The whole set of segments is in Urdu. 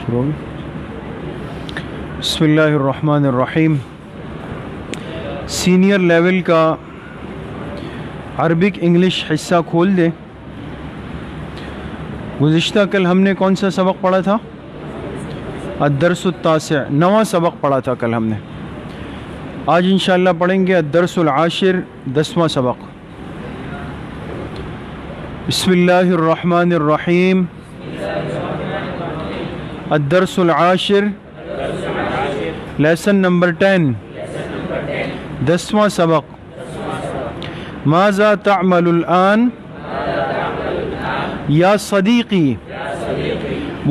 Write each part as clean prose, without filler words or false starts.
شروع میں بسم اللہ الرحمن الرحیم. سینئر لیول کا عربک انگلش حصہ کھول دے. گزشتہ کل ہم نے کون سا سبق پڑھا تھا؟ الدرس التاسع، 9واں سبق پڑھا تھا کل ہم نے. آج انشاءاللہ پڑھیں گے الدرس العاشر، 10واں سبق. بسم اللہ الرحمن الرحیم. الدرس العاشر، لیسن نمبر 10، 10واں سبق. ماذا تعمل الآن یا Siddiqui?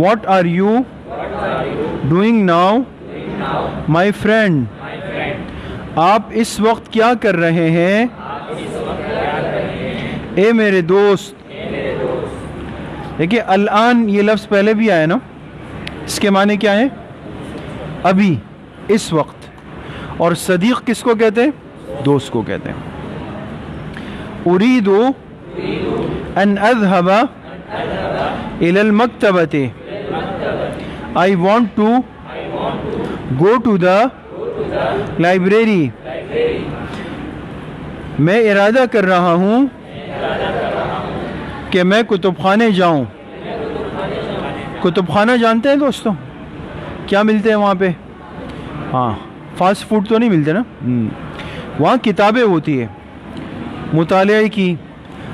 What are you doing now my friend؟ آپ اس وقت کیا کر رہے ہیں اے میرے دوست؟ دیکھیے الآن یہ لفظ پہلے بھی آیا نا، اس کے معنی کیا ہے؟ ابھی، اس وقت. اور صدیق کس کو کہتے ہیں؟ دوست کو کہتے ہیں. اريد ان اذهب الى المکتبۃ. I want to go to the library. میں ارادہ کر رہا ہوں کہ میں کتب خانے جاؤں. کتب خانہ جانتے ہیں دوستوں؟ کیا ملتے ہیں وہاں پہ؟ ہاں، فاسٹ فوڈ تو نہیں ملتے نا. وہاں کتابیں ہوتی ہے مطالعے کی.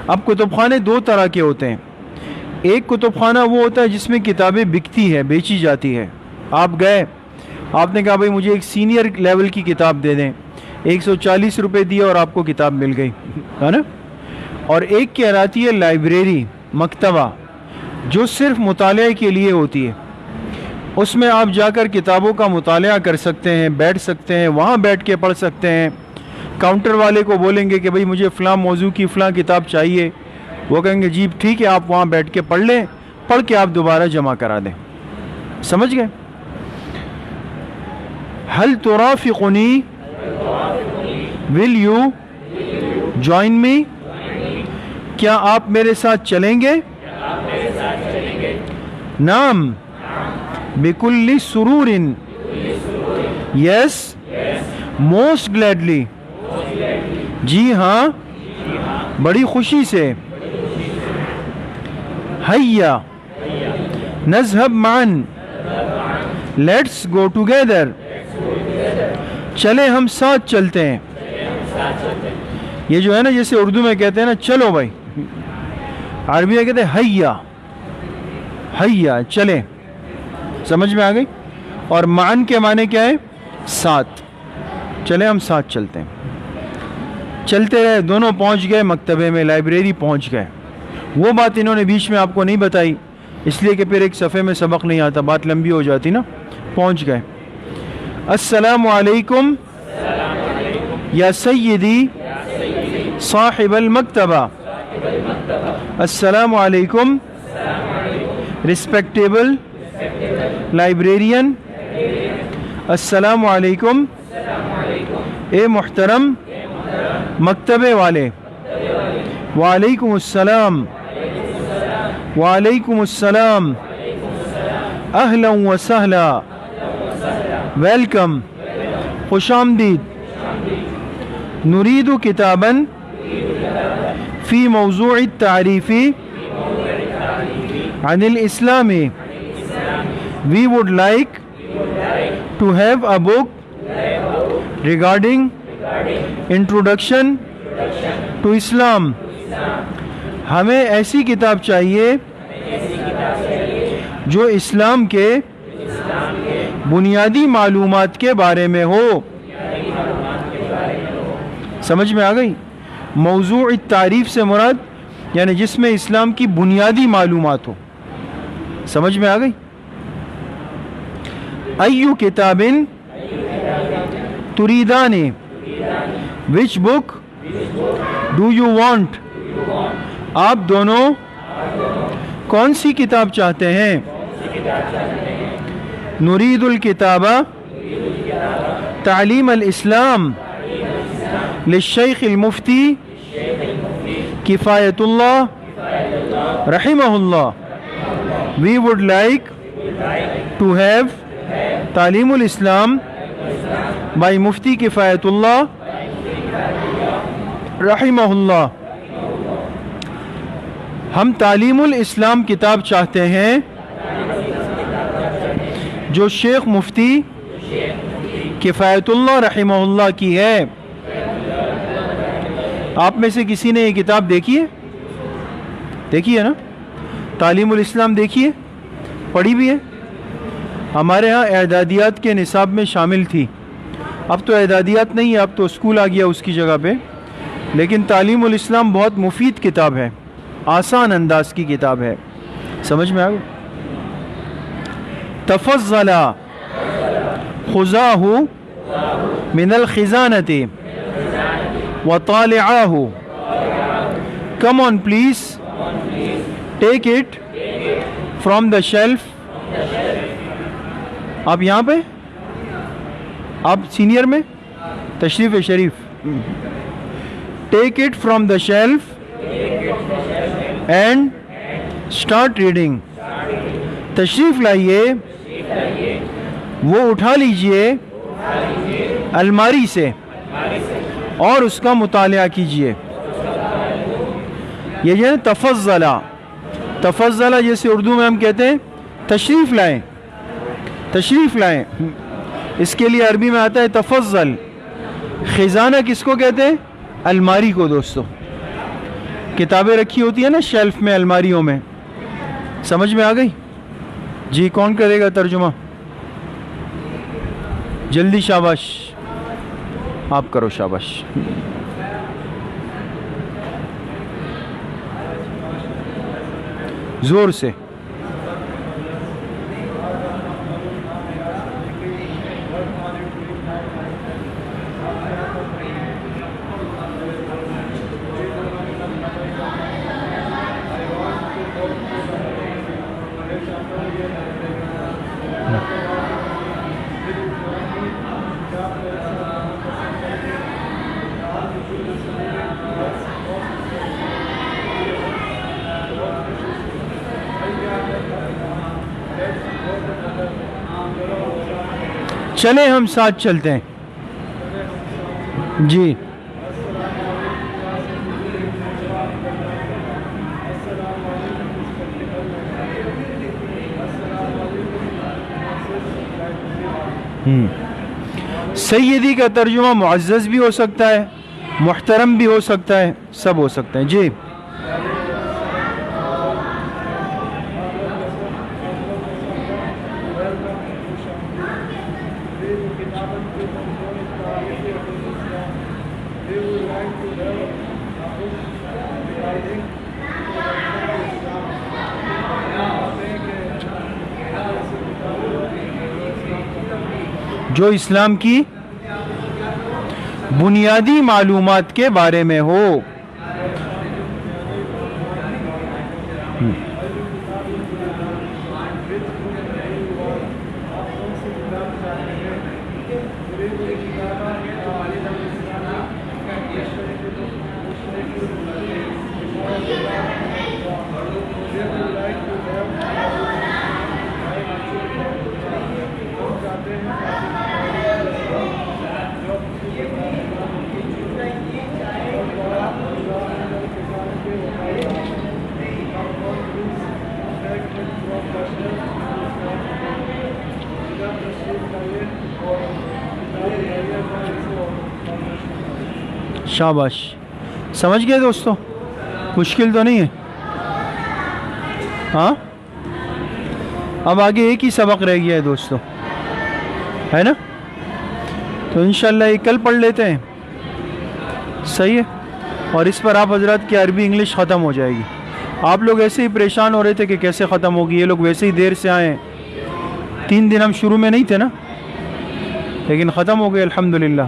اب کتب خانے دو طرح کے ہوتے ہیں. ایک کتب خانہ وہ ہوتا ہے جس میں کتابیں بکتی ہے، بیچی جاتی ہے. آپ گئے، آپ نے کہا بھائی مجھے ایک سینئر لیول کی کتاب دے دیں، 140 روپے دیے اور آپ کو کتاب مل گئی، ہے نا. اور ایک کہلاتی ہے لائبریری، مکتبہ، جو صرف مطالعے کے لیے ہوتی ہے. اس میں آپ جا کر کتابوں کا مطالعہ کر سکتے ہیں، بیٹھ سکتے ہیں، وہاں بیٹھ کے پڑھ سکتے ہیں. کاؤنٹر والے کو بولیں گے کہ بھئی مجھے فلاں موضوع کی فلاں کتاب چاہیے، وہ کہیں گے جی ٹھیک ہے، آپ وہاں بیٹھ کے پڑھ لیں، پڑھ کے آپ دوبارہ جمع کرا دیں. سمجھ گئے؟ هل ترافقنی will you join me؟ کیا آپ میرے ساتھ چلیں گے؟ نعم بکل سرور. یس موسٹ گلیڈلی. جی ہاں بڑی خوشی سے. ہیا نذهب معا. Let's go together. چلیں ہم ساتھ چلتے ہیں. یہ جو ہے نا جیسے اردو میں کہتے ہیں نا چلو بھائی، عربی میں کہتے ہیں ہیا، ہیا چلیں. سمجھ میں آ گئی؟ اور معن کے معنی کیا ہے؟ ساتھ. چلیں ہم ساتھ چلتے ہیں. چلتے رہے، دونوں پہنچ گئے مکتبے میں، لائبریری پہنچ گئے. وہ بات انہوں نے بیچ میں آپ کو نہیں بتائی، اس لیے کہ پھر ایک صفحے میں سبق نہیں آتا، بات لمبی ہو جاتی نا. پہنچ گئے. السلام علیکم یا سیدی صاحب المکتبہ. السلام علیکم ریسپیکٹیبل لائبریرین. السلام علیکم اے محترم مکتبے والے. وعلیکم السلام. وعلیکم السلام. اہلا و سہلا. ویلکم، خوش آمدید. نريد کتابا فی موضوع التعریف عن الاسلام. We would like to have a book regarding introduction to Islam. ہمیں ایسی کتاب چاہیے جو اسلام کے بنیادی معلومات کے بارے میں ہو. سمجھ میں آ گئی؟ موضوع التعریف سے مراد یعنی جس میں اسلام کی بنیادی معلومات ہو. سمجھ میں آ گئی؟ ایو کتاب تریدان. وچ بک ڈو یو وانٹ؟ آپ دونوں کون سی کتاب چاہتے ہیں؟ نرید الکتابہ تعلیم الاسلام للشیخ المفتی کفایت اللہ رحمہ اللہ. We would like to have تعلیم الاسلام by مفتی کفایت اللہ رحمہ اللہ. ہم تعلیم الاسلام کتاب چاہتے ہیں جو شیخ مفتی کفایت اللہ رحمہ اللہ کی ہے. آپ میں سے کسی نے یہ کتاب دیکھی ہے؟ دیکھی ہے نا؟ تعلیم الاسلام دیکھی ہے، پڑھی بھی ہے. ہمارے ہاں اعدادیات کے نصاب میں شامل تھی، اب تو اعدادیات نہیں ہے، اب تو اسکول آ گیا اس کی جگہ پہ. لیکن تعلیم الاسلام بہت مفید کتاب ہے، آسان انداز کی کتاب ہے. سمجھ میں آ گئی؟ تفضل خزاہ من الخزانۃ وطالعاہ. Come on please, take it from the shelf. آپ یہاں پہ، آپ سینئر میں تشریف شریف. Take it from the shelf and start reading. تشریف لائیے، وہ اٹھا لیجئے الماری سے اور اس کا مطالعہ کیجئے. یہ جو ہے تفضلہ، تفضلہ جیسے اردو میں ہم کہتے ہیں تشریف لائیں، تشریف لائیں، اس کے لیے عربی میں آتا ہے تفضل. خزانہ کس کو کہتے ہیں؟ الماری کو. دوستو کتابیں رکھی ہوتی ہیں نا شیلف میں، الماریوں میں. سمجھ میں آ گئی؟ جی کون کرے گا ترجمہ؟ جلدی، شاباش، آپ کرو، شاباش. زور سے. چلیں ہم ساتھ چلتے ہیں. جی سیدی کا ترجمہ معزز بھی ہو سکتا ہے، محترم بھی ہو سکتا ہے، سب ہو سکتے ہیں. جی جو اسلام کی بنیادی معلومات کے بارے میں ہو. شاباش، سمجھ گئے دوستو؟ مشکل تو نہیں ہے؟ ہاں اب آگے ایک ہی سبق رہ گیا ہے دوستو، ہے نا؟ تو انشاءاللہ یہ کل پڑھ لیتے ہیں، صحیح ہے؟ اور اس پر آپ حضرات کی عربی انگلش ختم ہو جائے گی. آپ لوگ ایسے ہی پریشان ہو رہے تھے کہ کیسے ختم ہوگی، یہ لوگ ویسے ہی دیر سے آئے ہیں. 3 دن ہم شروع میں نہیں تھے نا، لیکن ختم ہو گئے الحمدللہ.